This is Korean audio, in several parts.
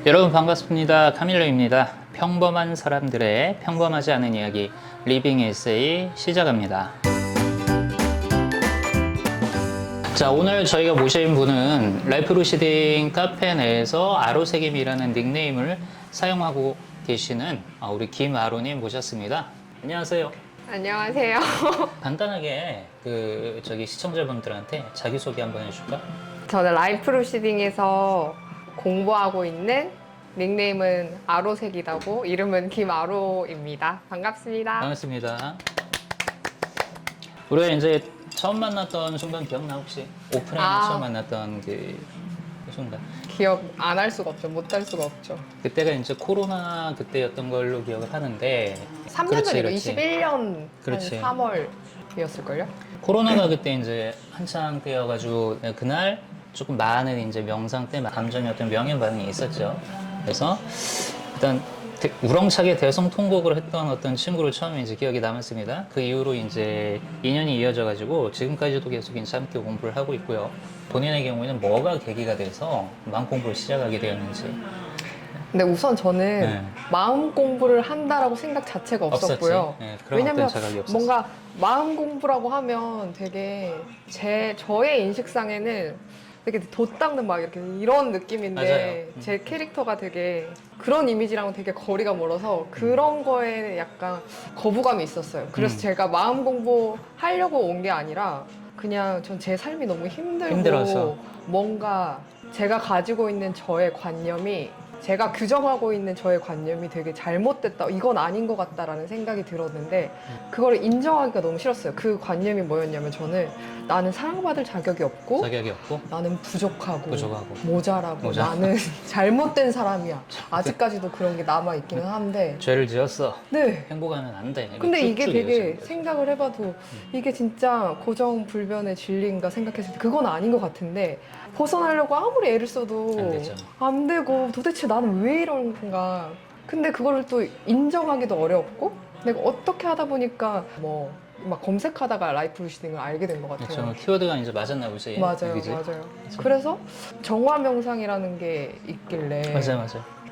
여러분 반갑습니다. 카밀로입니다. 평범한 사람들의 평범하지 않은 이야기 리빙 에세이 시작합니다. 자, 오늘 저희가 모신 분은 라이프 루시딩 카페 내에서 아로새김이라는 닉네임을 사용하고 계시는 우리 김아로님 모셨습니다. 안녕하세요. 안녕하세요. 간단하게 저기 시청자분들한테 자기소개 한번 해줄까? 저는 라이프 루시딩에서 공부하고 있는 닉네임은 아로색이라고 이름은 김아로입니다. 반갑습니다. 반갑습니다. 우리가 이제 처음 만났던 순간 기억나 혹시? 오프라인에서 처음 만났던 그 순간. 기억 안 할 수가 없죠. 못 할 수가 없죠. 그때가 이제 코로나 그때였던 걸로 기억을 하는데 3년 전이고 그렇지. 21년 그렇지. 한 3월이었을걸요? 코로나가 그때 이제 한창 때여가지고 그날 조금 많은 이제 명상 때 감정의 어떤 명예 반응이 있었죠. 그래서 일단 우렁차게 대성통곡을 했던 어떤 친구를 처음에 이제 기억이 남았습니다. 그 이후로 이제 인연이 이어져가지고 지금까지도 계속 이제 함께 공부를 하고 있고요. 본인의 경우에는 뭐가 계기가 돼서 마음 공부를 시작하게 되었는지. 근데 우선 저는 네. 마음 공부를 한다라고 생각 자체가 없었고요. 네, 그런 왜냐면 어떤 자각이 없었어. 뭔가 마음 공부라고 하면 되게 저의 인식상에는 되게 돛 닦는 막 이렇게 이런 느낌인데 맞아요. 제 캐릭터가 되게 그런 이미지랑은 되게 거리가 멀어서 그런 거에 약간 거부감이 있었어요. 그래서 제가 마음 공부하려고 온 게 아니라 그냥 전 제 삶이 너무 힘들어서. 뭔가 제가 가지고 있는 저의 관념이 제가 규정하고 있는 저의 관념이 되게 잘못됐다, 이건 아닌 것 같다라는 생각이 들었는데 그걸 인정하기가 너무 싫었어요. 그 관념이 뭐였냐면 저는 나는 사랑받을 자격이 없고 자격이 없고 나는 부족하고 모자라고 모자. 나는 잘못된 사람이야. 아직까지도 그런 게 남아있기는 한데 죄를 지었어. 네. 행복하면 안 돼. 근데 이게 쭉쭉 되게 이어지는 거죠. 생각을 해봐도 이게 진짜 고정불변의 진리인가 생각했을 때 그건 아닌 것 같은데 벗어나려고 아무리 애를 써도 안 되죠. 안 되고 도대체 나는 왜 이런 건가. 근데 그거를 또 인정하기도 어렵고 내가 어떻게 하다 보니까 뭐 막 검색하다가 라이프 루시딩을 알게 된 것 같아요. 저는 키워드가 이제 맞았나 보지. 맞아요, 그지? 맞아요. 그래서 정화 명상이라는 게 있길래 맞아요.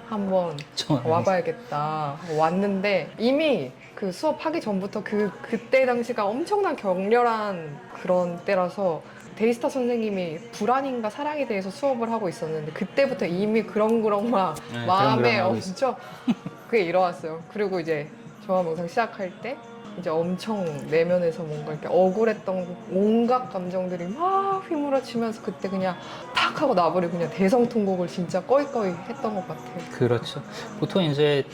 한번 정화 명상. 와봐야겠다. 왔는데 이미 그 수업하기 전부터 그때 당시가 엄청난 격렬한 그런 때라서 데이스타 선생님이 불안인가 사랑에 대해서 수업을 하고 있었는데 그때부터 이미 그렁그렁 막 네, 마음에 그렁그렁 하고 엄청 그게 일어났어요. 그리고 이제 정화 명상 시작할 때 이제 엄청 내면에서 뭔가 이렇게 억울했던 온갖 감정들이 막 휘몰아치면서 그때 그냥 탁 하고 나버리고 그냥 대성통곡을 진짜 꺼이꺼이 했던 것 같아요. 그렇죠. 보통 이제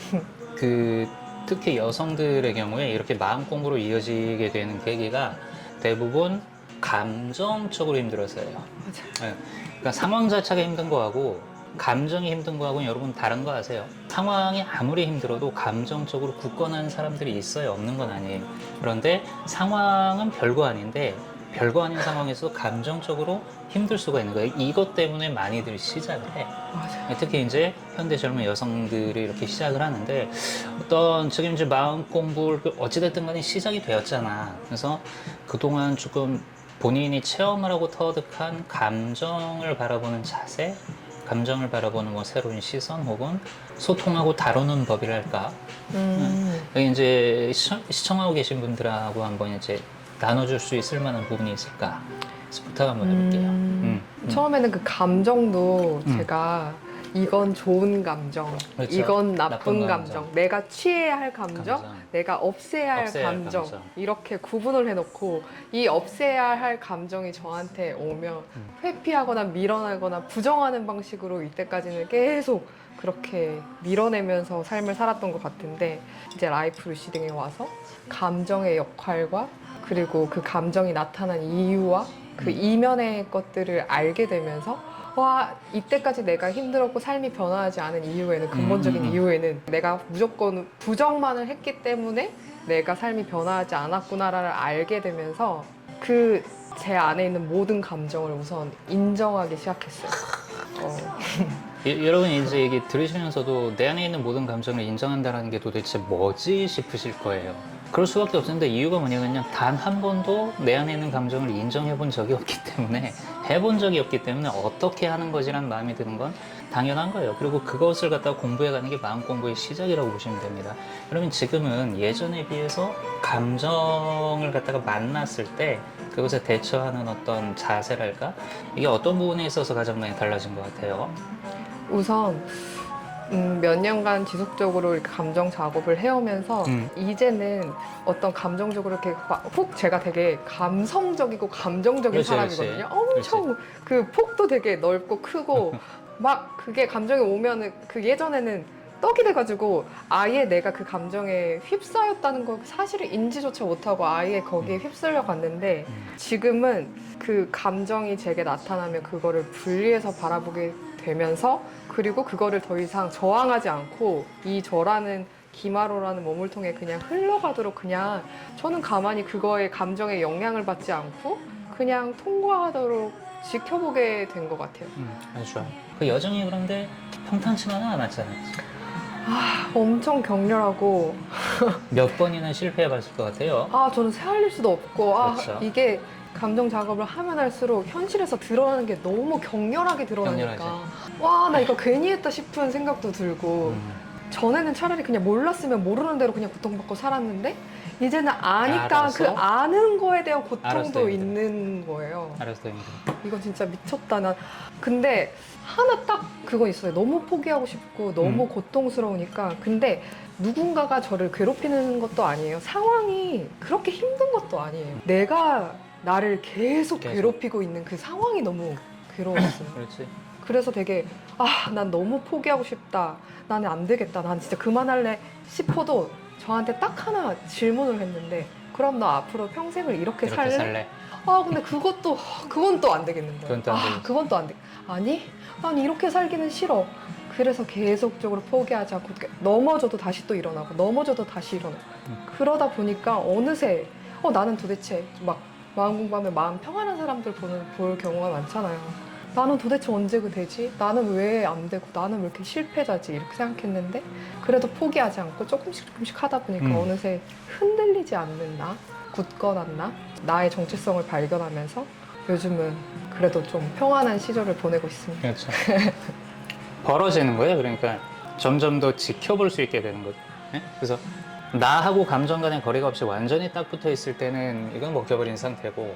특히 여성들의 경우에 이렇게 마음 공부로 이어지게 되는 계기가 대부분 감정적으로 힘들어서예요. 맞아. 네. 그러니까 상황 자체가 힘든 거하고 감정이 힘든 거하고는 여러분 다른 거 아세요? 상황이 아무리 힘들어도 감정적으로 굳건한 사람들이 있어요. 없는 건 아니에요. 그런데 상황은 별거 아닌데 별거 아닌 상황에서 감정적으로 힘들 수가 있는 거예요. 이것 때문에 많이들 시작을 해. 맞아요. 특히 이제 현대 젊은 여성들이 이렇게 시작을 하는데 어떤 지금 이제 마음 공부를 어찌됐든 간에 시작이 되었잖아. 그래서 그동안 조금 본인이 체험을 하고 터득한 감정을 바라보는 자세, 감정을 바라보는 뭐 새로운 시선 혹은 소통하고 다루는 법이랄까. 여기 이제 시청하고 계신 분들하고 한번 이제 나눠줄 수 있을 만한 부분이 있을까? 그래서 부탁 한번 해볼게요. 처음에는 그 감정도 제가 이건 좋은 감정, 그렇죠. 이건 나쁜 나쁜 감정, 감정. 내가 취해야 할 감정, 감정. 내가 없애야 할 없애야 할 감정, 감정. 이렇게 구분을 해놓고 이 없애야 할 감정이 저한테 오면 회피하거나 밀어내거나 부정하는 방식으로 이때까지는 계속 그렇게 밀어내면서 삶을 살았던 것 같은데 이제 라이프 루시딩에 와서 감정의 역할과 그리고 그 감정이 나타난 이유와 그 이면의 것들을 알게 되면서 와, 이때까지 내가 힘들었고 삶이 변화하지 않은 이유에는 근본적인 이유에는 내가 무조건 부정만을 했기 때문에 내가 삶이 변화하지 않았구나를 알게 되면서 그 제 안에 있는 모든 감정을 우선 인정하기 시작했어요. 여러분 이제 얘기 들으시면서도 내 안에 있는 모든 감정을 인정한다는 게 도대체 뭐지 싶으실 거예요. 그럴 수밖에 없는데 이유가 뭐냐면요, 단 한 번도 내 안에 있는 감정을 인정해 본 적이 없기 때문에, 해본 적이 없기 때문에 어떻게 하는 거지라는 마음이 드는 건 당연한 거예요. 그리고 그것을 갖다가 공부해가는 게 마음 공부의 시작이라고 보시면 됩니다. 그러면 지금은 예전에 비해서 감정을 갖다가 만났을 때 그것에 대처하는 어떤 자세랄까? 이게 어떤 부분에 있어서 가장 많이 달라진 것 같아요? 우선 몇 년간 지속적으로 이렇게 감정 작업을 해오면서 이제는 어떤 감정적으로 이렇게 훅 제가 되게 감성적이고 감정적인 그렇지, 사람이거든요. 그렇지. 엄청 그 폭도 되게 넓고 크고 막 그게 감정이 오면은 그 예전에는 떡이 돼가지고 아예 내가 그 감정에 휩싸였다는 거 사실을 인지조차 못하고 아예 거기에 휩쓸려 갔는데 지금은 그 감정이 제게 나타나면 그거를 분리해서 바라보게 되면서 그리고 그거를 더 이상 저항하지 않고 이 저라는 기마로라는 몸을 통해 그냥 흘러가도록 그냥 저는 가만히 그거에 감정에 영향을 받지 않고 그냥 통과하도록 지켜보게 된 것 같아요. 아주 좋아요. 그 여정이 그런데 평탄치만은 않았잖아요. 엄청 격렬하고 몇 번이나 실패해봤을 것 같아요. 저는 새알릴 수도 없고 그렇죠. 이게 감정 작업을 하면 할수록 현실에서 드러나는 게 너무 격렬하게 드러나니까 와 나 이거 괜히 했다 싶은 생각도 들고 전에는 차라리 그냥 몰랐으면 모르는 대로 그냥 고통받고 살았는데 이제는 아니까 알았어? 그 아는 거에 대한 알았어, 고통도 힘들어. 있는 거예요. 알았어, 힘들어. 이거 진짜 미쳤다. 난 근데 하나 딱 그건 있어요. 너무 포기하고 싶고 너무 고통스러우니까. 근데 누군가가 저를 괴롭히는 것도 아니에요. 상황이 그렇게 힘든 것도 아니에요. 내가 나를 계속 괴롭히고 있는 그 상황이 너무 괴로웠어요. 그렇지. 그래서 되게 난 너무 포기하고 싶다. 나는 안 되겠다. 난 진짜 그만할래 싶어도 저한테 딱 하나 질문을 했는데 그럼 너 앞으로 평생을 이렇게 이렇게 살래? 살래. 근데 그건 또 안 되겠는 거예요. 그건 또 안 되겠지. 그건 또 안 돼. 아니, 난 이렇게 살기는 싫어. 그래서 계속적으로 포기하지 않고 넘어져도 다시 또 일어나고 넘어져도 다시 일어나고 그러다 보니까 어느새 나는 도대체 막 마음 공부하면 마음 평안한 사람들 볼 경우가 많잖아요. 나는 도대체 언제 그 되지? 나는 왜 안 되고 나는 왜 이렇게 실패자지? 이렇게 생각했는데 그래도 포기하지 않고 조금씩 하다 보니까 어느새 흔들리지 않는 나, 굳건한 나, 나의 정체성을 발견하면서 요즘은 그래도 좀 평안한 시절을 보내고 있습니다. 그렇죠. 벌어지는 거예요. 그러니까 점점 더 지켜볼 수 있게 되는 거죠. 예? 그래서 나하고 감정 간의 거리가 없이 완전히 딱 붙어 있을 때는 이건 먹혀버린 상태고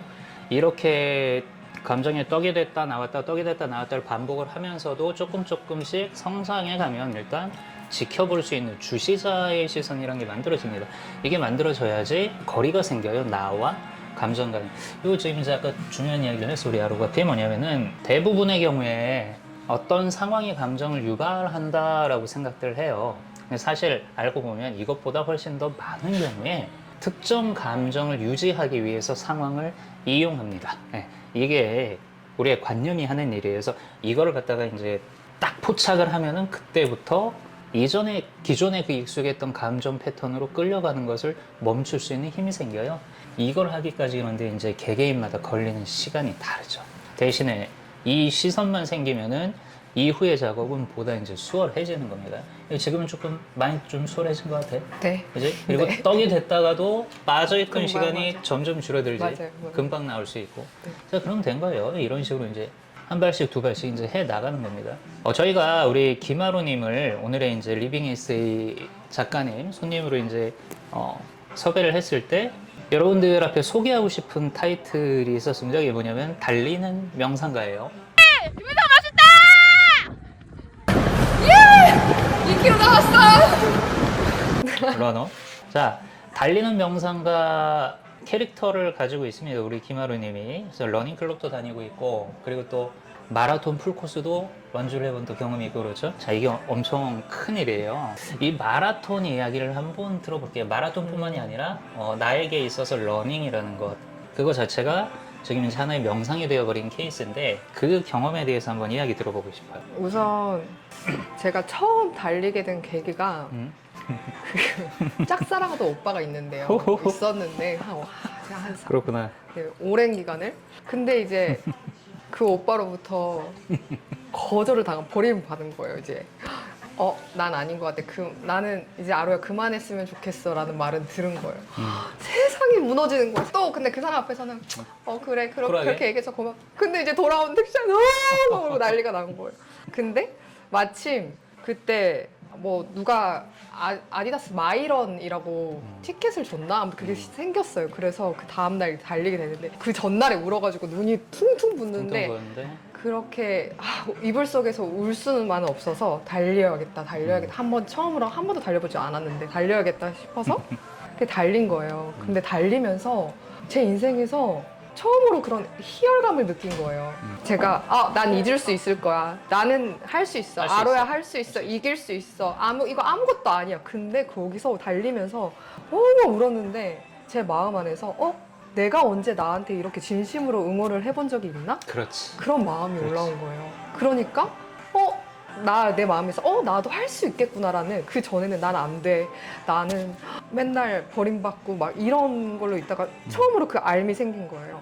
이렇게 감정이 떡이 됐다 나왔다 떡이 됐다 나왔다를 반복을 하면서도 조금씩 성장해 가면 일단 지켜볼 수 있는 주시자의 시선이라는 게 만들어집니다. 이게 만들어져야지 거리가 생겨요. 나와 감정 간에. 이거 지금 이제 아까 중요한 이야기를 했어 우리 아로가. 그게 뭐냐면은 대부분의 경우에 어떤 상황이 감정을 유발한다라고 생각들 해요. 근데 사실 알고 보면 이것보다 훨씬 더 많은 경우에 특정 감정을 유지하기 위해서 상황을 이용합니다. 네, 이게 우리의 관념이 하는 일이에요. 그래서 이거를 갖다가 이제 딱 포착을 하면은 그때부터 기존에 그 익숙했던 감정 패턴으로 끌려가는 것을 멈출 수 있는 힘이 생겨요. 이걸 하기까지 그런데 이제 개개인마다 걸리는 시간이 다르죠. 대신에 이 시선만 생기면은 이후의 작업은 보다 이제 수월해지는 겁니다. 지금은 조금 많이 좀 수월해진 것 같아. 네. 그지? 그리고 네. 떡이 됐다가도 빠져있던 금방, 시간이 맞아. 점점 줄어들지. 맞아요. 금방 나올 수 있고. 네. 자, 그럼 된 거예요. 이런 식으로 이제 한 발씩 두 발씩 이제 해 나가는 겁니다. 저희가 우리 김하로님을 오늘의 이제 리빙 에세이 작가님 손님으로 이제 섭외를 했을 때 여러분들 앞에 소개하고 싶은 타이틀이 있었습니다. 이게 뭐냐면 달리는 명상가예요. 2kg 나왔어! 러너. 자, 달리는 명상가 캐릭터를 가지고 있습니다. 우리 김하루님이. 그래서 러닝 클럽도 다니고 있고, 그리고 또 마라톤 풀코스도 완주를 해본 또 경험이 있고 그렇죠. 자, 이게 엄청 큰 일이에요. 이 마라톤 이야기를 한번 들어볼게요. 마라톤뿐만이 아니라 나에게 있어서 러닝이라는 것, 그거 자체가 지금 이제 하나의 명상이 되어버린 케이스인데 그 경험에 대해서 한번 이야기 들어보고 싶어요. 우선 제가 처음 달리게 된 계기가 그 짝사랑하던 오빠가 있는데요. 있었는데 한 그렇구나. 오랜 기간을. 근데 이제 그 오빠로부터 거절을 버림받은 거예요. 이제 난 아닌 것 같아. 나는 이제 아로야 그만했으면 좋겠어 라는 말은 들은 거예요. 세상이 무너지는 거예요. 또 근데 그 사람 앞에서는 그래 그렇게 얘기해서 고마워. 근데 이제 돌아온 택시가 너무 난리가 난 거예요. 근데 마침 그때 뭐 누가 아디다스 마이런이라고 티켓을 줬나? 아무튼 그게 생겼어요. 그래서 그 다음날 달리게 되는데 그 전날에 울어가지고 눈이 퉁퉁 붓는데 보였는데 그렇게 이불 속에서 울 수는 없어서 달려야겠다 한번 처음으로 한 번도 달려보지 않았는데 달려야겠다 싶어서 그렇게 달린 거예요. 근데 달리면서 제 인생에서 처음으로 그런 희열감을 느낀 거예요. 제가 난 잊을 수 있을 거야. 나는 할 수 있어. 할수 아로야 있어. 할 수 있어. 이길 수 있어. 이거 아무것도 아니야. 근데 거기서 달리면서 너무 울었는데 제 마음 안에서 내가 언제 나한테 이렇게 진심으로 응원을 해본 적이 있나? 그렇지. 그런 마음이 그렇지. 올라온 거예요. 그러니까 내 마음에서 나도 할 수 있겠구나라는, 그 전에는 난 안 돼. 나는 맨날 버림받고 막 이런 걸로 있다가 처음으로 그 알미 생긴 거예요.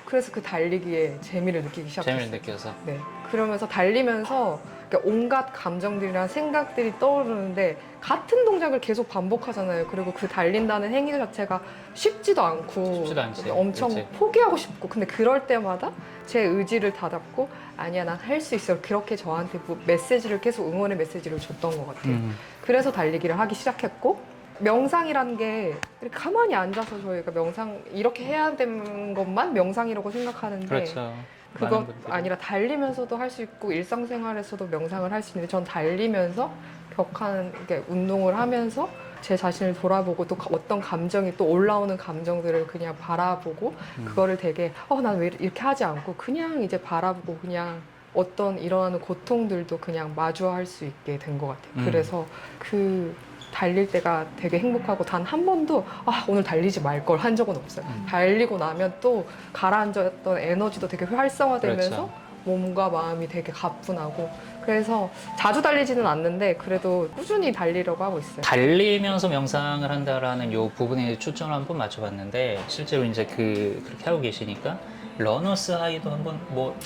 그래서 그 달리기에 재미를 느끼기 시작했어요. 재미를 느껴서. 네. 그러면서 달리면서 온갖 감정들이랑 생각들이 떠오르는데 같은 동작을 계속 반복하잖아요. 그리고 그 달린다는 행위 자체가 쉽지도 않고 쉽지도 않지. 엄청 그렇지. 포기하고 싶고, 근데 그럴 때마다 제 의지를 다잡고 아니야 난 할 수 있어. 그렇게 저한테 메시지를 계속 응원의 메시지를 줬던 것 같아요. 그래서 달리기를 하기 시작했고, 명상이라는 게 이렇게 가만히 앉아서 저희가 명상 이렇게 해야 되는 것만 명상이라고 생각하는데 그렇죠. 그거 많은 분들이. 아니라 달리면서도 할 수 있고 일상생활에서도 명상을 할 수 있는데, 전 달리면서 격한 이렇게 운동을 하면서 제 자신을 돌아보고 또 어떤 감정이 또 올라오는 감정들을 그냥 바라보고 그거를 되게 난 왜 이렇게 하지 않고 그냥 이제 바라보고 그냥 어떤 일어나는 고통들도 그냥 마주할 수 있게 된 것 같아요. 그래서 그 달릴 때가 되게 행복하고 단 한 번도 오늘 달리지 말 걸 한 적은 없어요. 달리고 나면 또 가라앉았던 에너지도 되게 활성화되면서 그렇죠. 몸과 마음이 되게 가뿐하고, 그래서 자주 달리지는 않는데 그래도 꾸준히 달리려고 하고 있어요. 달리면서 명상을 한다라는 요 부분에 초점을 한번 맞춰봤는데, 실제로 이제 그렇게 하고 계시니까 러너스 하이도 한번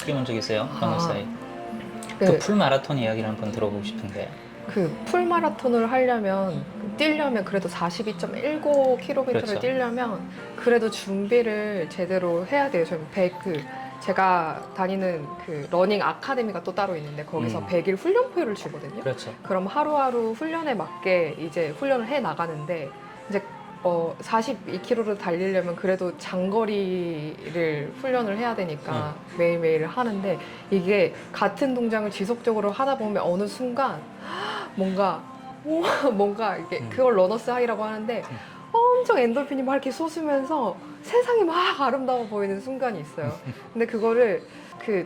뛰어본 적 있어요? 러너스 하이. 그 풀 마라톤 이야기를 한번 들어보고 싶은데. 그 풀마라톤을 하려면, 뛰려면 그래도 42.19km를 그렇죠. 뛰려면 그래도 준비를 제대로 해야 돼요. 제가 다니는 그 러닝 아카데미가 또 따로 있는데 거기서 100일 훈련표를 주거든요. 그렇죠. 그럼 하루하루 훈련에 맞게 이제 훈련을 해 나가는데, 이제 42km를 달리려면 그래도 장거리를 훈련을 해야 되니까 매일매일 하는데, 이게 같은 동작을 지속적으로 하다 보면 어느 순간 뭔가 이게 그걸 러너스 하이라고 하는데 엄청 엔돌핀이 막 이렇게 솟으면서 세상이 막 아름다워 보이는 순간이 있어요. 근데 그거를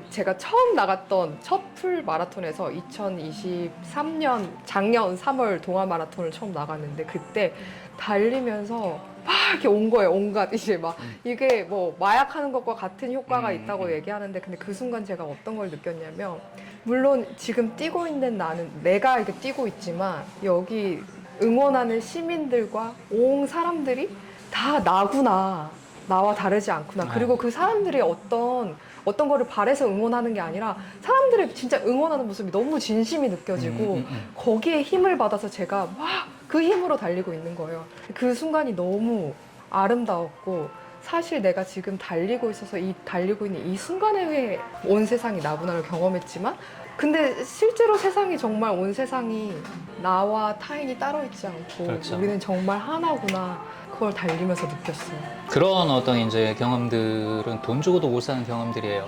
제가 처음 나갔던 첫 풀 마라톤에서 2023년 작년 3월 동아 마라톤을 처음 나갔는데, 그때 달리면서 막 이렇게 온 거예요. 온갖 이제 막 이게 뭐 마약하는 것과 같은 효과가 있다고 얘기하는데, 근데 그 순간 제가 어떤 걸 느꼈냐면, 물론 지금 뛰고 있는 나는 내가 이렇게 뛰고 있지만 여기 응원하는 시민들과 온 사람들이 다 나구나, 나와 다르지 않구나. 그리고 그 사람들이 어떤 거를 바래서 응원하는 게 아니라 사람들의 진짜 응원하는 모습이 너무 진심이 느껴지고 거기에 힘을 받아서 제가 막 그 힘으로 달리고 있는 거예요. 그 순간이 너무 아름다웠고, 사실 내가 지금 달리고 있어서 달리고 있는 이 순간에 온 세상이 나구나를 경험했지만, 근데 실제로 세상이 정말 온 세상이 나와 타인이 따로 있지 않고 그렇죠. 우리는 정말 하나구나, 그걸 달리면서 느꼈어요. 그런 어떤 이제 경험들은 돈 주고도 못 사는 경험들이에요.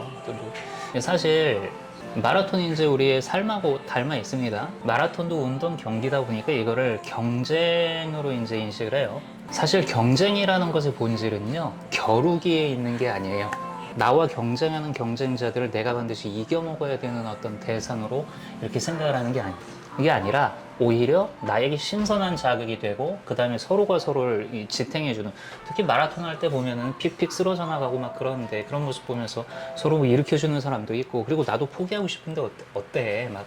사실 마라톤이 이제 우리의 삶하고 닮아 있습니다. 마라톤도 운동 경기다 보니까 이거를 경쟁으로 이제 인식을 해요. 사실 경쟁이라는 것의 본질은요, 겨루기에 있는 게 아니에요. 나와 경쟁하는 경쟁자들을 내가 반드시 이겨먹어야 되는 어떤 대상으로 이렇게 생각을 하는 게 아니에요. 이게 아니라 오히려 나에게 신선한 자극이 되고, 그 다음에 서로가 서로를 지탱해주는, 특히 마라톤 할 때 보면은 픽픽 쓰러져 나가고 막 그러는데, 그런 모습 보면서 서로 뭐 일으켜주는 사람도 있고, 그리고 나도 포기하고 싶은데 어때? 막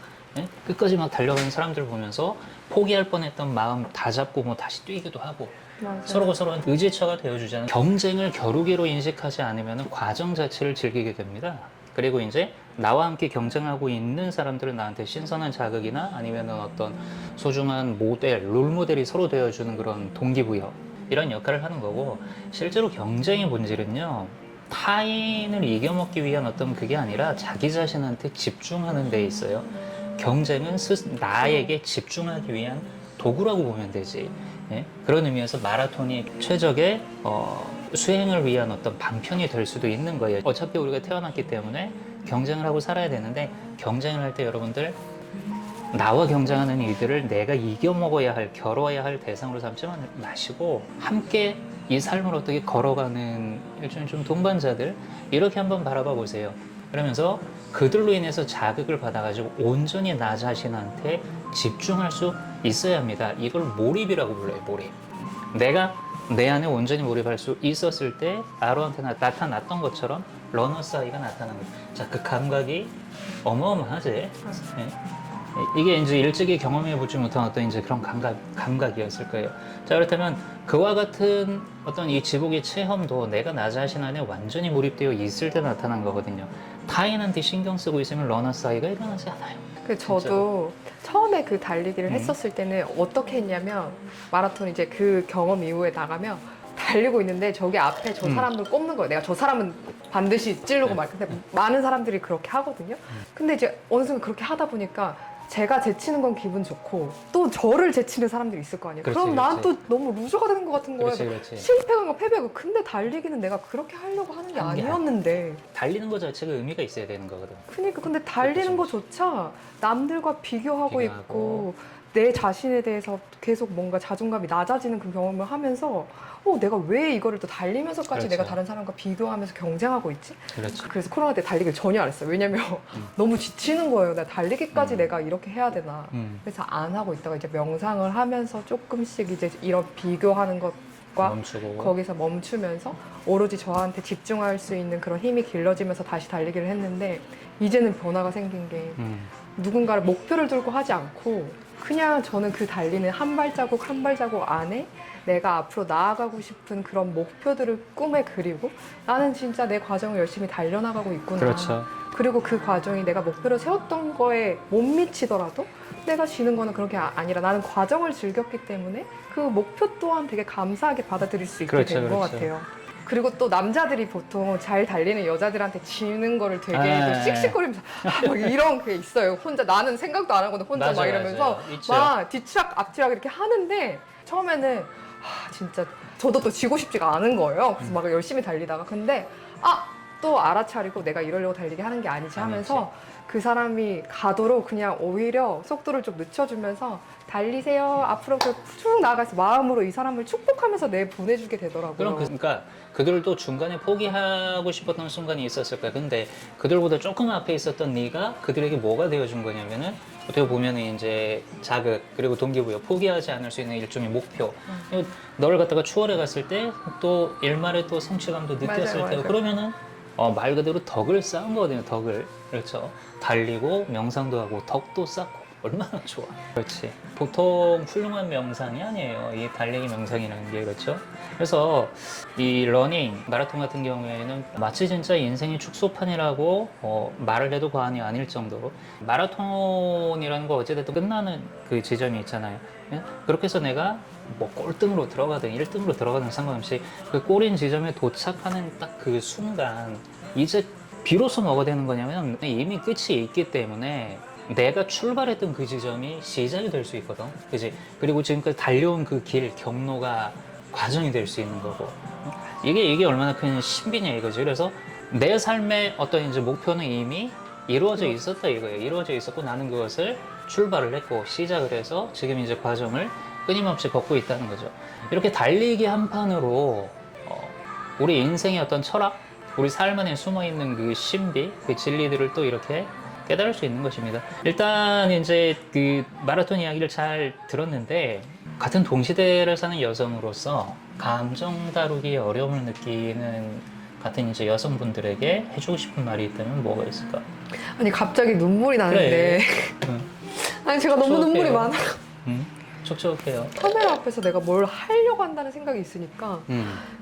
끝까지 막 달려가는 사람들 보면서 포기할 뻔했던 마음 다 잡고 뭐 다시 뛰기도 하고, 맞아요. 서로가 서로 의지처가 되어주자는, 경쟁을 겨루기로 인식하지 않으면 과정 자체를 즐기게 됩니다. 그리고 이제 나와 함께 경쟁하고 있는 사람들은 나한테 신선한 자극이나 아니면 어떤 소중한 모델, 롤모델이 서로 되어주는 그런 동기부여, 이런 역할을 하는 거고, 실제로 경쟁의 본질은요, 타인을 이겨먹기 위한 어떤 그게 아니라 자기 자신한테 집중하는 데 있어요. 경쟁은 나에게 집중하기 위한 도구라고 보면 되지. 예? 그런 의미에서 마라톤이 최적의 수행을 위한 어떤 방편이 될 수도 있는 거예요. 어차피 우리가 태어났기 때문에 경쟁을 하고 살아야 되는데, 경쟁을 할 때 여러분들, 나와 경쟁하는 이들을 내가 이겨먹어야 할, 겨뤄야 할 대상으로 삼지 마시고 함께 이 삶을 어떻게 걸어가는 일종의 좀 동반자들, 이렇게 한번 바라봐 보세요. 그러면서 그들로 인해서 자극을 받아가지고 온전히 나 자신한테 집중할 수 있어야 합니다. 이걸 몰입이라고 불러요. 몰입. 내가 내 안에 온전히 몰입할 수 있었을 때 아로한테 나타났던 것처럼 러너스 하이가 나타난 거예요. 자, 그 감각이 어마어마하지. 예? 이게 이제 일찍이 경험해보지 못한 어떤 이제 그런 감각이었을 거예요. 자, 그렇다면 그와 같은 어떤 이 지복의 체험도 내가 나 자신 안에 완전히 몰입되어 있을 때 나타난 거거든요. 타인한테 신경 쓰고 있으면 러너스 하이가 일어나지 않아요. 그 저도 처음에 그 달리기를 했었을 때는 어떻게 했냐면 마라톤 이제 그 경험 이후에 나가면 달리고 있는데 저기 앞에 저 사람들 꼽는 거예요. 내가 저 사람은 반드시 찌르고 말. 근데 많은 사람들이 그렇게 하거든요. 근데 이제 어느 순간 그렇게 하다 보니까 제가 제치는 건 기분 좋고 또 저를 제치는 사람들이 있을 거 아니에요. 그렇지, 그럼 난 또 그렇지. 너무 루저가 되는 것 같은 거예요. 그렇지. 실패하고 패배하고. 근데 달리기는 내가 그렇게 하려고 하는 게 하는 게 아니었는데. 달리는 것 자체가 의미가 있어야 되는 거거든. 그러니까 근데 달리는 그렇죠. 거조차 남들과 비교하고 비교하고. 있고 내 자신에 대해서 계속 뭔가 자존감이 낮아지는 그 경험을 하면서 내가 왜 이거를 또 달리면서까지 그렇죠. 내가 다른 사람과 비교하면서 경쟁하고 있지? 그렇죠. 그래서 코로나 때 달리기를 전혀 안 했어요. 왜냐면 너무 지치는 거예요. 나 달리기까지 내가 이렇게 해야 되나. 그래서 안 하고 있다가 이제 명상을 하면서 조금씩 이제 이런 비교하는 것과 멈추고. 거기서 멈추면서 오로지 저한테 집중할 수 있는 그런 힘이 길러지면서 다시 달리기를 했는데 이제는 변화가 생긴 게 누군가를 목표를 두고 하지 않고 그냥 저는 그 달리는 한 발자국 한 발자국 안에 내가 앞으로 나아가고 싶은 그런 목표들을 꿈에 그리고 나는 진짜 내 과정을 열심히 달려나가고 있구나. 그렇죠. 그리고 그 과정이 내가 목표로 세웠던 거에 못 미치더라도 내가 지는 거는 그런 게 아니라 나는 과정을 즐겼기 때문에 그 목표 또한 되게 감사하게 받아들일 수 있게 그렇죠, 된 것 그렇죠. 같아요. 그리고 또 남자들이 보통 잘 달리는 여자들한테 지는 거를 되게 아, 또 씩씩거리면서 막 이런 게 있어요. 혼자 나는 생각도 안 하고 혼자 막 이러면서 있죠. 막 뒤치락 앞치락 이렇게 하는데 처음에는 진짜 저도 또 지고 싶지가 않은 거예요. 그래서 막 열심히 달리다가 근데 또 알아차리고 내가 이러려고 달리기 하는 게 아니지 하면서 그 사람이 가도록 그냥 오히려 속도를 좀 늦춰주면서 달리세요. 앞으로 쭉 나아가서 마음으로 이 사람을 축복하면서 보내주게 되더라고요. 그러니까 그들도 중간에 포기하고 싶었던 순간이 있었을 거야. 근데 그들보다 조금 앞에 있었던 네가 그들에게 뭐가 되어준 거냐면은 어떻게 보면은 이제 자극 그리고 동기부여, 포기하지 않을 수 있는 일종의 목표. 너를 갖다가 추월해 갔을 때 또 일말의 또 성취감도 느꼈을 맞아요, 때고 맞아요. 그러면은 말 그대로 덕을 쌓은 거거든요. 덕을. 그렇죠. 달리고 명상도 하고 덕도 쌓고 얼마나 좋아. 그렇지. 보통 훌륭한 명상이 아니에요. 이 달리기 명상이라는 게. 그렇죠. 그래서 이 러닝 마라톤 같은 경우에는 마치 진짜 인생의 축소판이라고 말을 해도 과언이 아닐 정도로 마라톤이라는 거 어찌됐든 끝나는 그 지점이 있잖아요. 그렇게 해서 내가 뭐 꼴등으로 들어가든 1등으로 들어가든 상관없이 그 골인 지점에 도착하는 딱 그 순간 이제 비로소 뭐가 되는 거냐면 이미 끝이 있기 때문에 내가 출발했던 그 지점이 시작이 될 수 있거든. 그지? 그리고 지금까지 달려온 그 길, 경로가 과정이 될 수 있는 거고. 이게 얼마나 큰 신비냐 이거지. 그래서 내 삶의 어떤 이제 목표는 이미 이루어져 있었다 이거예요. 이루어져 있었고 나는 그것을 출발을 했고 시작을 해서 지금 이제 과정을 끊임없이 걷고 있다는 거죠. 이렇게 달리기 한 판으로 우리 인생의 어떤 철학, 우리 삶 안에 숨어있는 그 신비, 그 진리들을 또 이렇게 깨달을 수 있는 것입니다. 일단 이제 그 마라톤 이야기를 잘 들었는데 같은 동시대를 사는 여성으로서 감정 다루기에 어려움을 느끼는 같은 이제 여성분들에게 해주고 싶은 말이 있다면 뭐가 있을까? 아니 갑자기 눈물이 나는데 응. 아니 제가 너무 촉촉해요. 눈물이 많아요. 촉촉해요. 카메라 앞에서 내가 뭘 하려고 한다는 생각이 있으니까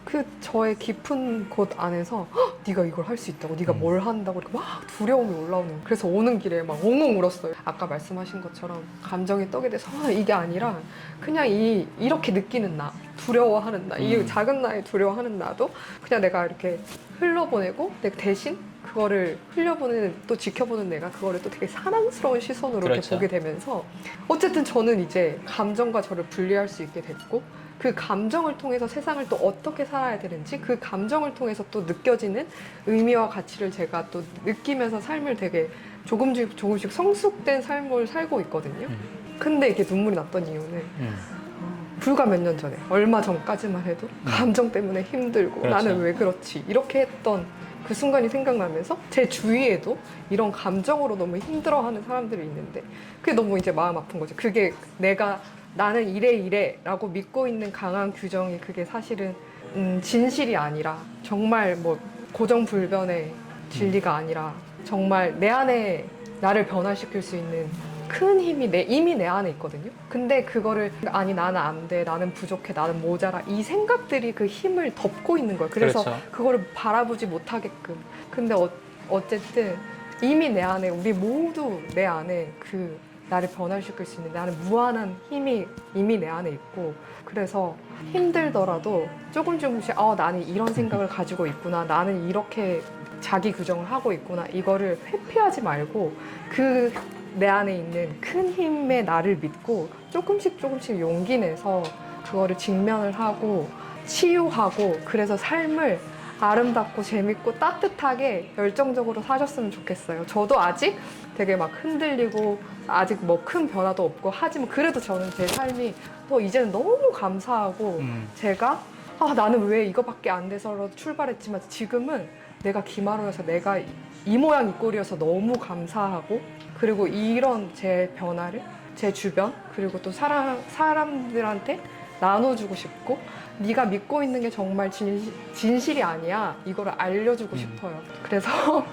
그 저의 깊은 곳 안에서 네가 이걸 할 수 있다고, 네가 뭘 한다고 이렇게 막 두려움이 올라오는. 그래서 오는 길에 막 엉엉 울었어요. 아까 말씀하신 것처럼 감정이 떡이 돼서 이게 아니라 그냥 이렇게 느끼는 나, 두려워하는 나, 이 작은 나의 두려워하는 나도 그냥 내가 이렇게 흘러보내고 내가 대신 그거를 흘려보는 또 지켜보는 내가 그거를 또 되게 사랑스러운 시선으로 이렇게 그렇죠. 보게 되면서 어쨌든 저는 이제 감정과 저를 분리할 수 있게 됐고 그 감정을 통해서 세상을 또 어떻게 살아야 되는지 그 감정을 통해서 또 느껴지는 의미와 가치를 제가 또 느끼면서 삶을 되게 조금씩 성숙된 삶을 살고 있거든요. 근데 이게 눈물이 났던 이유는 불과 몇 년 전에 얼마 전까지만 해도 감정 때문에 힘들고 그렇죠. 나는 왜 그렇지 이렇게 했던 그 순간이 생각나면서 제 주위에도 이런 감정으로 너무 힘들어하는 사람들이 있는데 그게 너무 이제 마음 아픈 거죠. 그게 나는 이래 라고 믿고 있는 강한 규정이 그게 사실은 진실이 아니라 정말 뭐 고정불변의 진리가 아니라 정말 내 안에 나를 변화시킬 수 있는 큰 힘이 이미 내 안에 있거든요. 근데 그거를 아니 나는 안 돼, 나는 부족해, 나는 모자라 이 생각들이 그 힘을 덮고 있는 거예요. 그래서 그렇죠. 그거를 바라보지 못하게끔. 근데 어쨌든 이미 내 안에 우리 모두 내 안에 그 나를 변화시킬 수 있는 나는 무한한 힘이 이미 내 안에 있고 그래서 힘들더라도 조금씩 나는 이런 생각을 가지고 있구나, 나는 이렇게 자기 규정을 하고 있구나, 이거를 회피하지 말고 그 내 안에 있는 큰 힘의 나를 믿고 조금씩 용기 내서 그거를 직면을 하고 치유하고 그래서 삶을 아름답고 재밌고 따뜻하게 열정적으로 사셨으면 좋겠어요. 저도 아직 되게 막 흔들리고 아직 뭐 큰 변화도 없고 하지만 그래도 저는 제 삶이 이제는 너무 감사하고 제가 나는 왜 이거밖에 안 돼서라도 출발했지만 지금은 내가 김아로여서 내가 이 모양 이 꼴이어서 너무 감사하고 그리고 이런 제 변화를 제 주변 그리고 또 사람들한테 나눠주고 싶고 네가 믿고 있는 게 정말 진실이 아니야 이거를 알려주고 싶어요. 그래서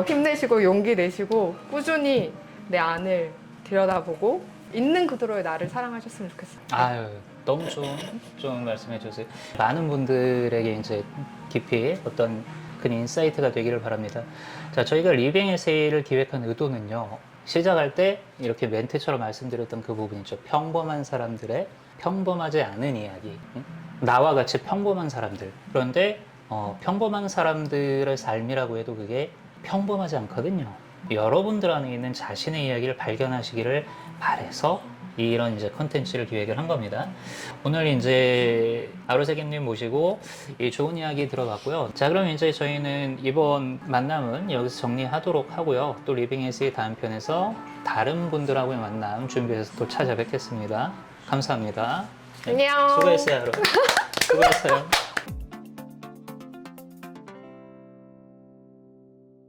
힘내시고 용기 내시고 꾸준히 내 안을 들여다보고 있는 그대로의 나를 사랑하셨으면 좋겠어요. 아유, 너무 좋은 말씀해 주세요. 많은 분들에게 이제 깊이 어떤 큰 인사이트가 되기를 바랍니다. 자, 저희가 리빙 에세이를 기획한 의도는요, 시작할 때 이렇게 멘트처럼 말씀드렸던 그 부분 있죠. 평범한 사람들의 평범하지 않은 이야기. 나와 같이 평범한 사람들. 그런데 평범한 사람들의 삶이라고 해도 그게 평범하지 않거든요. 여러분들 안에 있는 자신의 이야기를 발견하시기를 바래서 이런 이제 컨텐츠를 기획을 한 겁니다. 오늘 이제 아로세기님 모시고 이 좋은 이야기 들어봤고요. 자, 그럼 이제 저희는 이번 만남은 여기서 정리하도록 하고요. 또 리빙 에세이 다음 편에서 다른 분들하고의 만남 준비해서 또 찾아뵙겠습니다. 감사합니다. 안녕. 수고했어요, 여러분. 수고했어요.